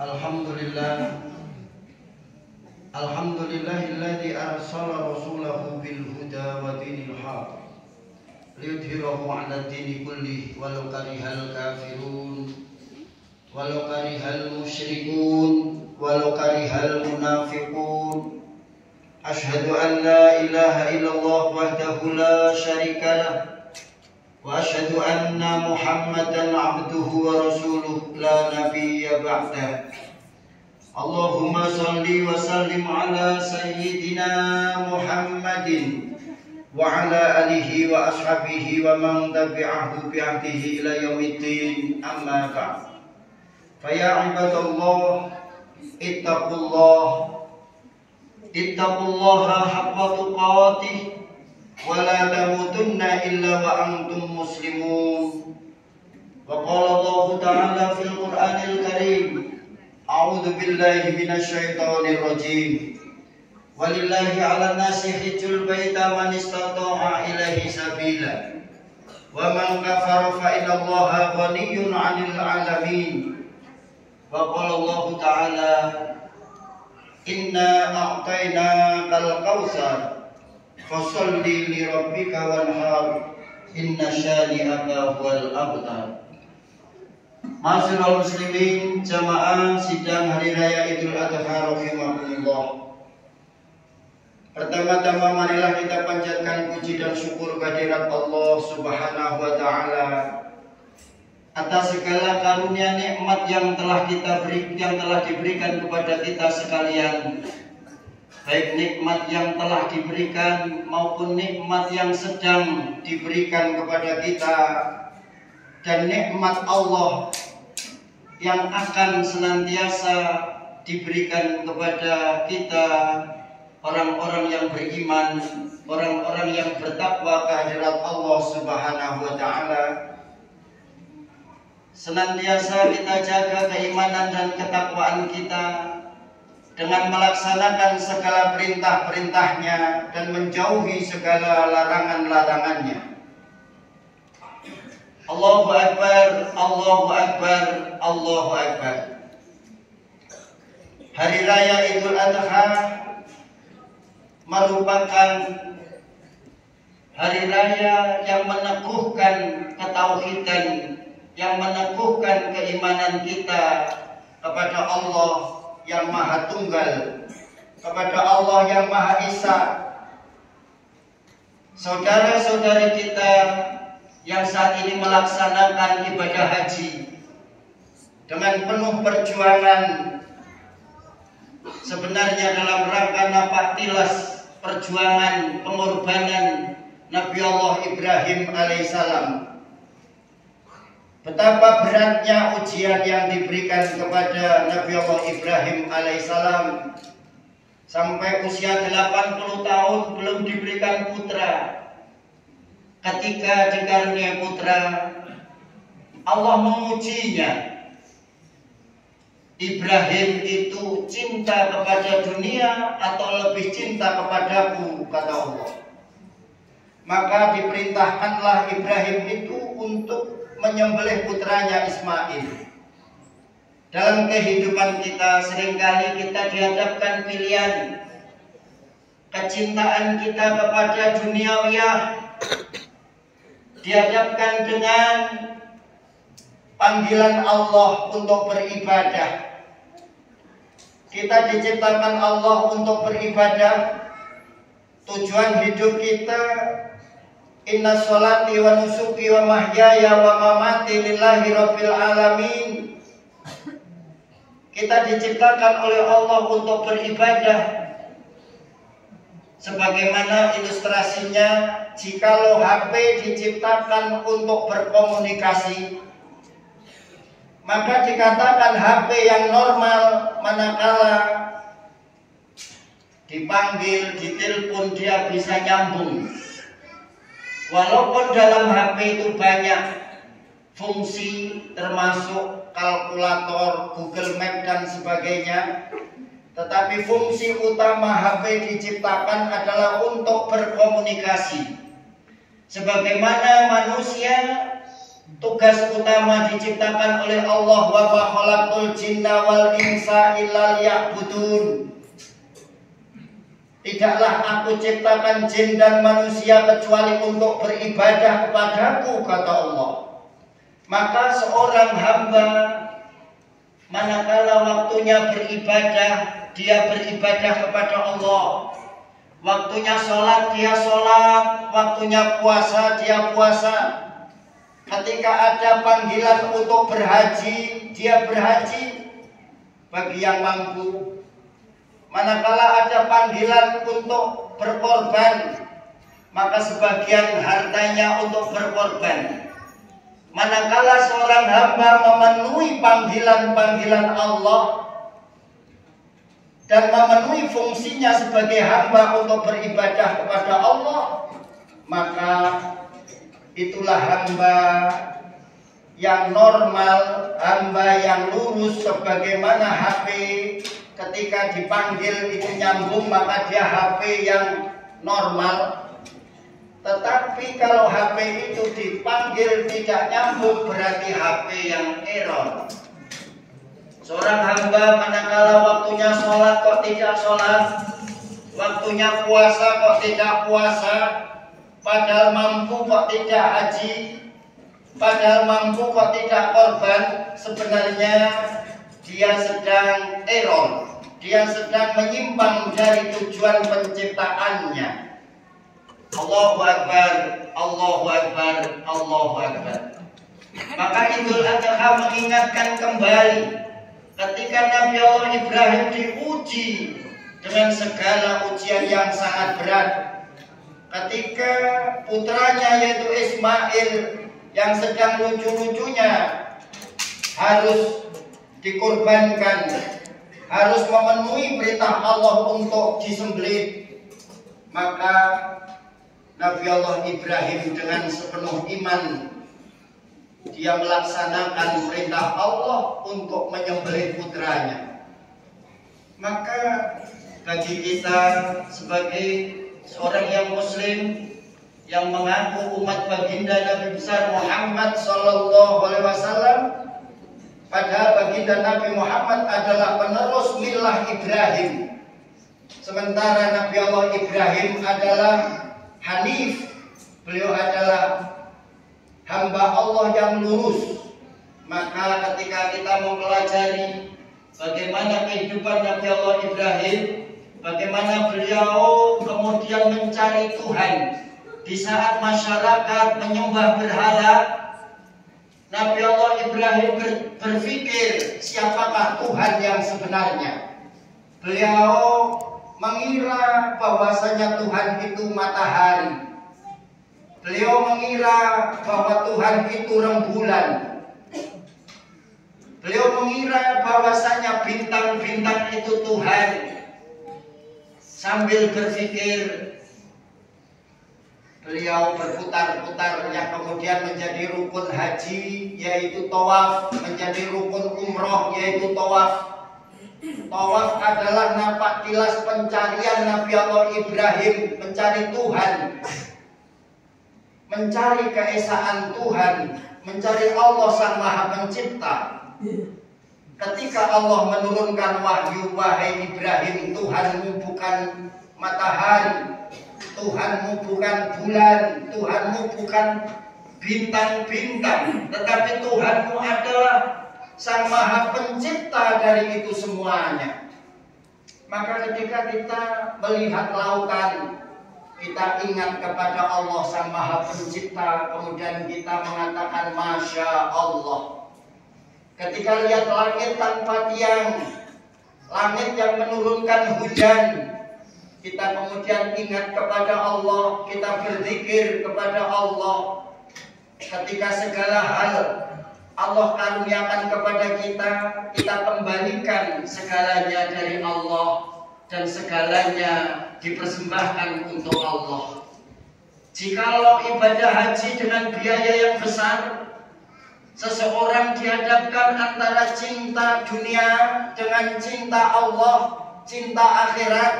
Alhamdulillah. Alhamdulillahilladzi arsala rasulahu bil huda wa dinil haq liyudhhirahu 'ala dini kullih walau karihal kafirun walau karihal musyrikun walau karihal munafiqun. Asyhadu an la ilaha illallah wahdahu la syarika lah wa asyhadu anna Muhammadan 'abduhu wa rasuluh la nabiyya ba'dah. Allahumma salli wa sallim ala sayyidina Muhammadin wa ala alihi wa ashabihi wa man tabi'ahu bi'ahdihi ila yaumiddin, amma ba'd. Fa ya ibadallah, ittaqullaha haqqa tuqatih wa la tamutunna illa wa antum muslimun. Wa qala Allah ta'ala fil Qur'anil Karim, a'udzu billahi minasy syaithanir rajim. Walillahi 'alan nasi hajjul baita man istata'a ilaihi sabila. Wa man kafara fa innallaha ghaniyyun 'anil 'alamin. Wa qala Allah ta'ala, inna a'tainakal kautsar fasholli li rabbika wanhar inna syani'aka huwal abtar. Ma'asyiral muslimin, jamaah sidang hari raya Idul Adha rahimakumullah. Pertama-tama marilah kita panjatkan puji dan syukur kehadirat Allah Subhanahu wa taala atas segala karunia nikmat yang telah diberikan kepada kita sekalian. Baik nikmat yang telah diberikan maupun nikmat yang sedang diberikan kepada kita, dan nikmat Allah yang akan senantiasa diberikan kepada kita, orang-orang yang beriman, orang-orang yang bertakwa kehadirat Allah Subhanahu wa taala. Senantiasa kita jaga keimanan dan ketakwaan kita dengan melaksanakan segala perintah-perintahnya dan menjauhi segala larangan-larangannya. Allahu Akbar, Allahu Akbar, Allahu Akbar. Hari Raya Idul Adha merupakan hari raya yang meneguhkan ketauhidan, yang meneguhkan keimanan kita kepada Allah yang Maha Tunggal, kepada Allah yang Maha Esa. Saudara-saudari kita yang saat ini melaksanakan ibadah haji dengan penuh perjuangan, sebenarnya dalam rangka nafatilas perjuangan pengorbanan Nabi Allah Ibrahim alaihissalam. Betapa beratnya ujian yang diberikan kepada Nabi Allah Ibrahim alaihissalam, sampai usia 80 tahun belum diberikan putra. Ketika dikaruniai putra, Allah mengujinya. Ibrahim itu cinta kepada dunia atau lebih cinta kepadaku, kata Allah. Maka diperintahkanlah Ibrahim itu untuk menyembelih putranya Ismail. Dalam kehidupan kita seringkali kita dihadapkan pilihan, kecintaan kita kepada duniawiyah dihadapkan dengan panggilan Allah untuk beribadah. Kita diciptakan Allah untuk beribadah. Tujuan hidup kita, inna sholati wa nusuki wa mahyaya wa mamati lillahi rabbil alamin. Kita diciptakan oleh Allah untuk beribadah. Sebagaimana ilustrasinya, jikalau HP diciptakan untuk berkomunikasi, maka dikatakan HP yang normal, manakala dipanggil, ditelepon dia bisa nyambung. Walaupun dalam HP itu banyak fungsi termasuk kalkulator, Google Map dan sebagainya, tetapi fungsi utama HP diciptakan adalah untuk berkomunikasi. Sebagaimana manusia tugas utama diciptakan oleh Allah, wa ma khalaqul jinna wal insa illa liya'budun. Tidaklah aku ciptakan jin dan manusia kecuali untuk beribadah kepadaku, kata Allah. Maka seorang hamba manakala waktunya beribadah, dia beribadah kepada Allah. Waktunya sholat, dia sholat. Waktunya puasa, dia puasa. Ketika ada panggilan untuk berhaji, dia berhaji bagi yang mampu. Manakala ada panggilan untuk berkorban, maka sebagian hartanya untuk berkorban. Manakala seorang hamba memenuhi panggilan-panggilan Allah dan memenuhi fungsinya sebagai hamba untuk beribadah kepada Allah, maka itulah hamba yang normal, hamba yang lurus, sebagaimana HP ketika dipanggil itu nyambung, maka dia HP yang normal. Tetapi kalau HP itu dipanggil tidak nyambung, berarti HP yang error. Seorang hamba manakala waktunya sholat kok tidak sholat, waktunya puasa kok tidak puasa, padahal mampu kok tidak haji, padahal mampu kok tidak korban, sebenarnya dia sedang error. Dia sedang menyimpang dari tujuan penciptaannya. Allahu Akbar, Allahu Akbar, Allahu Akbar. Maka Idul Adha mengingatkan kembali ketika Nabi Allah Ibrahim diuji dengan segala ujian yang sangat berat. Ketika putranya yaitu Ismail yang sedang lucu-lucunya harus dikorbankan, harus memenuhi perintah Allah untuk disembelih, maka Nabi Allah Ibrahim dengan sepenuh iman dia melaksanakan perintah Allah untuk menyembelih putranya. Maka bagi kita sebagai seorang yang muslim yang mengaku umat baginda Nabi besar Muhammad sallallahu alaihi wasallam, padahal baginda Nabi Muhammad adalah penerus milah Ibrahim. Sementara Nabi Allah Ibrahim adalah Hanif. Beliau adalah hamba Allah yang lurus. Maka ketika kita mempelajari bagaimana kehidupan Nabi Allah Ibrahim, bagaimana beliau kemudian mencari Tuhan di saat masyarakat menyembah berhala, Nabi Allah Ibrahim berpikir siapakah Tuhan yang sebenarnya. Beliau mengira bahwasanya Tuhan itu matahari. Beliau mengira bahwa Tuhan itu rembulan. Beliau mengira bahwasanya bintang-bintang itu Tuhan. Sambil berpikir, beliau berputar-putar yang kemudian menjadi rukun haji yaitu tawaf, menjadi rukun umroh yaitu tawaf. Tawaf adalah napak tilas pencarian Nabi Allah Ibrahim, mencari Tuhan, mencari keesaan Tuhan, mencari Allah Sang Maha Pencipta. Ketika Allah menurunkan wahyu, wahai Ibrahim, Tuhanmu bukan matahari, Tuhanmu bukan bulan, Tuhanmu bukan bintang-bintang, tetapi Tuhanmu adalah Sang Maha Pencipta dari itu semuanya. Maka ketika kita melihat lautan, kita ingat kepada Allah Sang Maha Pencipta, kemudian kita mengatakan Masya Allah. Ketika lihat langit tanpa tiang, langit yang menurunkan hujan, kita kemudian ingat kepada Allah, kita berzikir kepada Allah. Ketika segala hal Allah karuniakan kepada kita, kita kembalikan segalanya dari Allah dan segalanya dipersembahkan untuk Allah. Jikalau ibadah haji dengan biaya yang besar, seseorang dihadapkan antara cinta dunia dengan cinta Allah, cinta akhirat,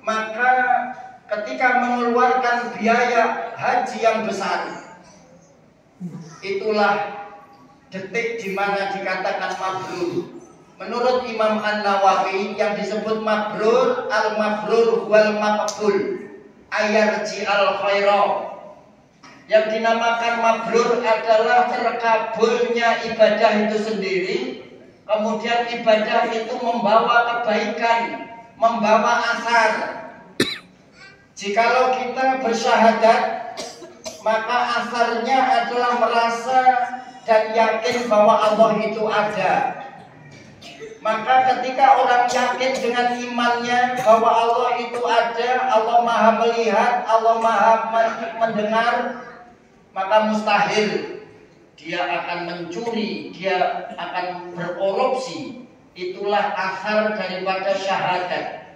maka ketika mengeluarkan biaya haji yang besar, Itulah detik di mana dikatakan mabrur. Menurut Imam An-Nawawi, yang disebut mabrur, al-mabrur wal maqbul, ayarji al-khaira. Yang dinamakan mabrur adalah terkabulnya ibadah itu sendiri. Kemudian ibadah itu membawa kebaikan, membawa asar. Jikalau kita bersyahadat, maka asarnya adalah merasa dan yakin bahwa Allah itu ada. Maka ketika orang yakin dengan imannya bahwa Allah itu ada, Allah maha melihat, Allah maha mendengar, maka mustahil dia akan mencuri, dia akan berkorupsi. Itulah asar daripada syahadat.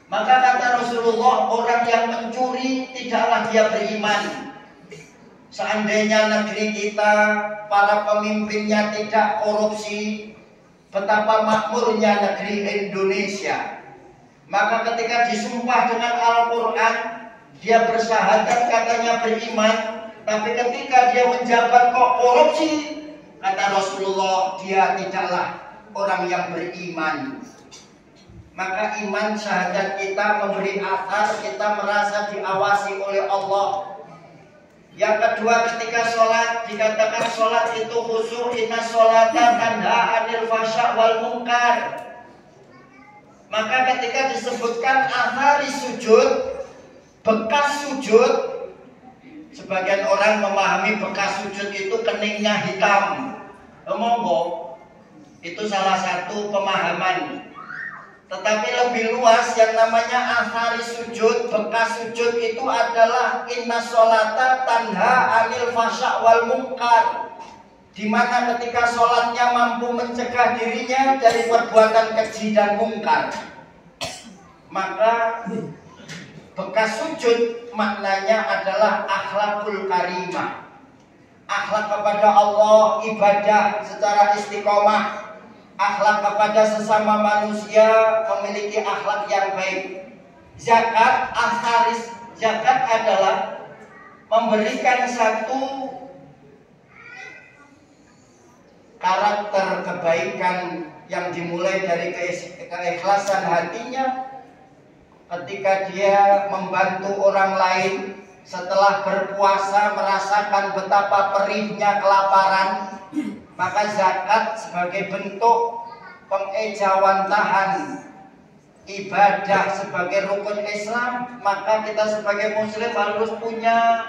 Maka kata Rasulullah, orang yang mencuri tidaklah dia beriman. Seandainya negeri kita, para pemimpinnya tidak korupsi, betapa makmurnya negeri Indonesia. Maka ketika disumpah dengan Al-Quran, dia bersyahadat katanya beriman, tapi ketika dia menjabat kok korupsi, kata Rasulullah, dia tidaklah orang yang beriman. Maka iman syahadat kita memberi asar, kita merasa diawasi oleh Allah. Yang kedua, ketika sholat, dikatakan sholat itu khusyuk, inna sholata tanha anil fasya wal munkar. Maka ketika disebutkan athari sujud, bekas sujud, sebagian orang memahami bekas sujud itu keningnya hitam. Monggo, itu salah satu pemahaman. Tetapi lebih luas, yang namanya athari sujud, bekas sujud itu adalah inna sholata tanha anil fasya wal munkar, di mana ketika sholatnya mampu mencegah dirinya dari perbuatan keji dan mungkar. Maka bekas sujud maknanya adalah akhlakul karimah, akhlak kepada Allah, ibadah secara istiqomah, akhlak kepada sesama manusia, memiliki akhlak yang baik. Zakat, asaris zakat adalah memberikan satu karakter kebaikan yang dimulai dari keikhlasan hatinya ketika dia membantu orang lain setelah berpuasa, merasakan betapa perihnya kelaparan. Maka zakat sebagai bentuk pengejawantahan ibadah sebagai rukun Islam, maka kita sebagai muslim harus punya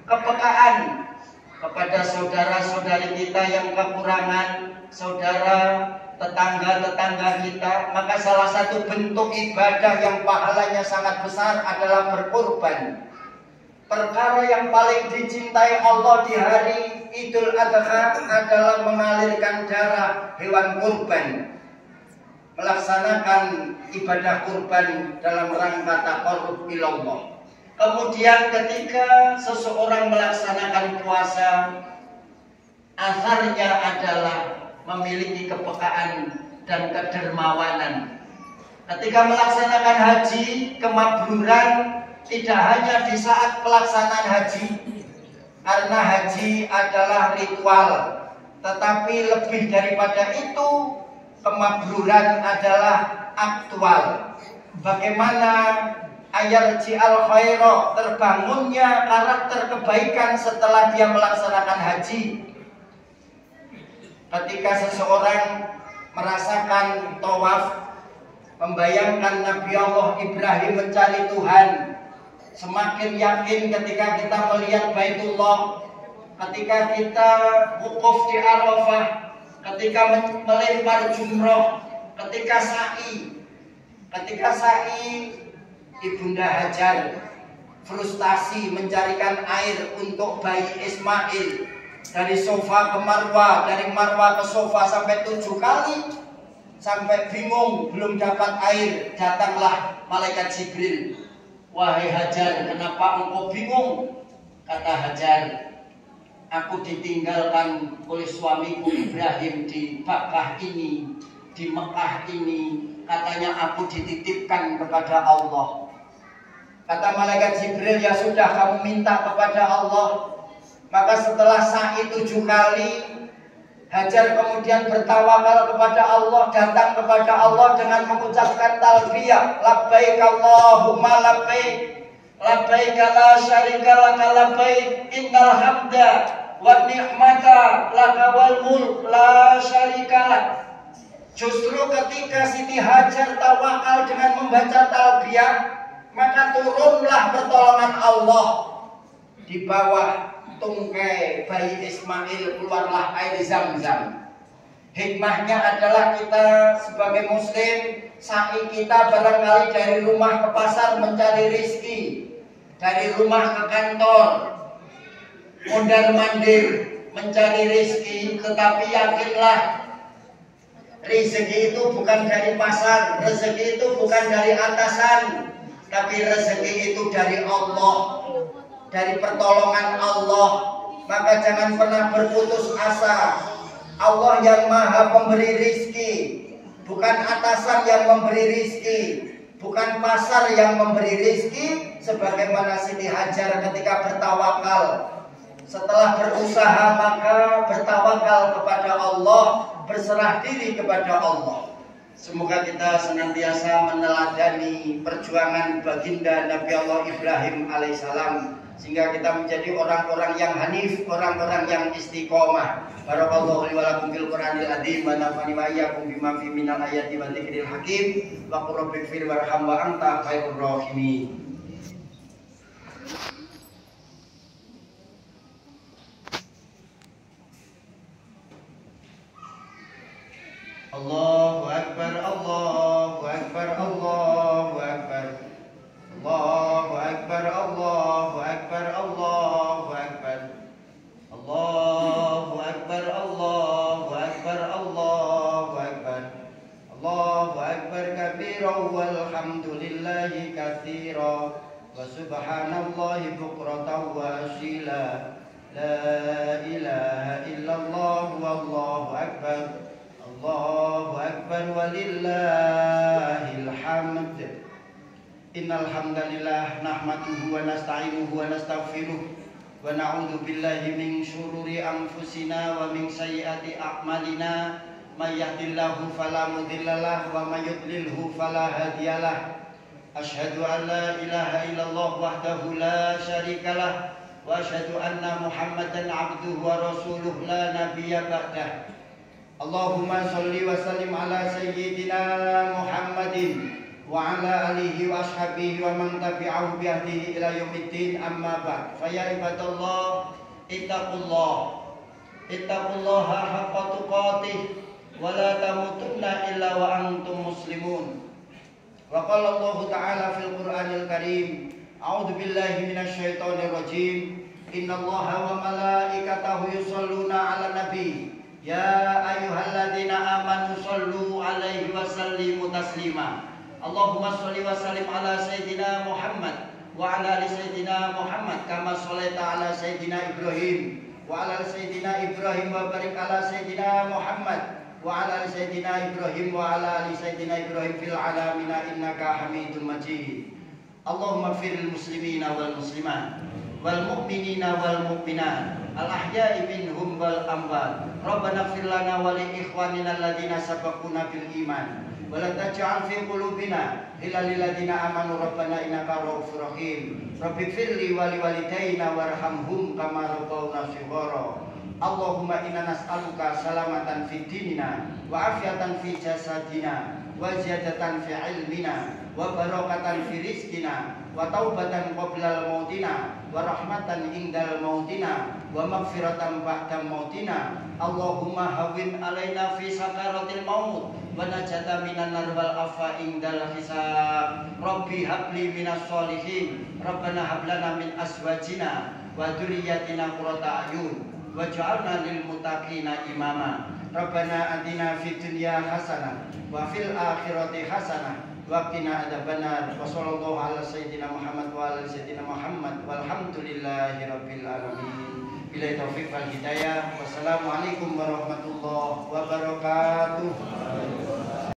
kepekaan kepada saudara-saudari kita yang kekurangan, saudara tetangga-tetangga kita. Maka salah satu bentuk ibadah yang pahalanya sangat besar adalah berkorban. Perkara yang paling dicintai Allah di hari Idul Adha adalah mengalirkan darah hewan kurban, melaksanakan ibadah kurban dalam rangka taqarrub ilallah. Kemudian ketika seseorang melaksanakan puasa, asarnya adalah memiliki kepekaan dan kedermawanan. Ketika melaksanakan haji, kemabruran tidak hanya di saat pelaksanaan haji, karena haji adalah ritual, tetapi lebih daripada itu, kemabruran adalah aktual. Bagaimana ayarji al khaira, terbangunnya karakter kebaikan setelah dia melaksanakan haji. Ketika seseorang merasakan tawaf, membayangkan Nabi Allah Ibrahim mencari Tuhan, semakin yakin ketika kita melihat Baitullah, ketika kita wukuf di Arafah, ketika melempar jumroh, ketika sa'i. Ibunda Hajar frustasi mencarikan air untuk bayi Ismail. Dari sofa ke Marwah, dari Marwah ke sofa sampai 7 kali, sampai bingung belum dapat air. Datanglah malaikat Jibril. Wahai Hajar, kenapa engkau bingung? Kata Hajar, aku ditinggalkan oleh suamiku Ibrahim di Bakkah ini, di Mekah ini. Katanya aku dititipkan kepada Allah. Kata malaikat Jibril, ya sudah, kamu minta kepada Allah. Maka setelah sa'i 7 kali, Hajar kemudian bertawakal kepada Allah, datang kepada Allah dengan mengucapkan talbiyah, labbaik Allahumma labbaik, labbaik la syarika laka labbaik, innal hamda wa ni'mata laka wal mulk la syarika lak. Justru ketika Siti Hajar tawakal dengan membaca talbiyah, maka turunlah pertolongan Allah. Di bawah tungkai bayi Ismail keluarlah air Zam-Zam. Hikmahnya adalah kita sebagai muslim, sa'i kita barangkali dari rumah ke pasar mencari rizki, dari rumah ke kantor mondar-mandir mencari rizki. Tetapi yakinlah, rezeki itu bukan dari pasar, rezeki itu bukan dari atasan, tapi rezeki itu dari Allah, dari pertolongan Allah. Maka jangan pernah berputus asa. Allah yang maha pemberi rizki, bukan atasan yang memberi rizki, bukan pasar yang memberi rizki. Sebagaimana Siti Hajar ketika bertawakal, setelah berusaha maka bertawakal kepada Allah, berserah diri kepada Allah. Semoga kita senantiasa meneladani perjuangan baginda Nabi Allah Ibrahim alaihissalam, sehingga kita menjadi orang-orang yang hanif, orang-orang yang istiqomah. Barakallahu li wa lakum fil Qur'anil azim wa nafa'ani wa iyyakum bima fi minal ayati wa dzikril hakim. Wa qur rabbighfir warham wa anta khairur rahimin. Allahu akbar, Allahu akbar, Allahu akbar. Allahu akbar, Allahu akbar, Allahu akbar. Allahu akbar, Allahu akbar, Allahu akbar. Allahu akbar kabiran walhamdulillahi katsiran wa subhanallahi bukratan wa asila. La ilaha illallah wallahu akbar. Allahu akbar walillahil hamd. Innal hamdalillah nahmaduhu wa nasta'inuhu wa nastaghfiruh wa na'udzu billahi min syururi anfusina wa min sayyiati a'malina. May yahdihillahu fala mudhillalah wa may yudlilhu fala hadiyalah. Asyhadu an la ilaha illallah wahdahu la syarikalah wa asyhadu anna Muhammadan 'abduhu wa rasuluhu la nabiyya ba'dah. Allahumma sholli wa sallim ala sayyidina Muhammadin wa ala alihi wa ashabihi wa man tabi'ahu bi ihsanihi ila yaumiddin, amma ba'd. Fa ya ibadallah, ittaqullaha haqqa tuqatih wa la tamutunna illa wa antum muslimun. Wa qala Allah ta'ala fil Qur'anil Karim, a'udzu billahi minasy syaithanir rajim. Innallaha wa malaikatahu yusholluna 'alan nabi. Ya ayyuhalladzina amanu shollu 'alaihi wa sallimu taslima. Allahumma sholli wa sallim ala sayyidina Muhammad wa ala ali sayyidina Muhammad kama shallaita ala sayyidina Ibrahim wa ala ali sayyidina Ibrahim wa barik ala sayyidina Muhammad wa ala ali sayyidina Ibrahim wa ala ali sayyidina Ibrahim fil alamin innaka Hamidum Majid. Allahumma firil muslimina wal muslimat wal mu'minina wal mu'minat al ahya'i minhum wal amwat. Rabbana ighfir lana wa li ikhwanina alladhina sabaquna bil iman wa la taj'al fi qulubina ghillan lil ladzina amanu rabbana innaka ra'ufur rahim. Rabbighfirli wa li walidayna warhamhum kama rabbauna shighara. Allahumma inna nas'aluka salamatan fid dinina wa afiyatan fi jasadina wa ziyadatan fi ilmina wa barakatan fi rizqina wa taubatan qoblal mautina wa rahmatan indal mautina wa maghfiratan ba'da mautina. Allahumma hawwin alaina fi sakaratil maut wa najata minan nar wal afa indal hisab. Rabbi habli minas solihin. Rabbana hab lana min azwajina wa dzurriyyatina qurrata a'yun waj'alna lil muttaqina imama. Rabbana atina fid dunya hasanah wa fil akhirati hasanah wa qina adzabannar. Wa sallallahu ala sayyidina Muhammad wa ala sayyidina Muhammad walhamdulillahi rabbil alamin. Billahi taufiq wal hidayah. Wassalamualaikum warahmatullahi wabarakatuh.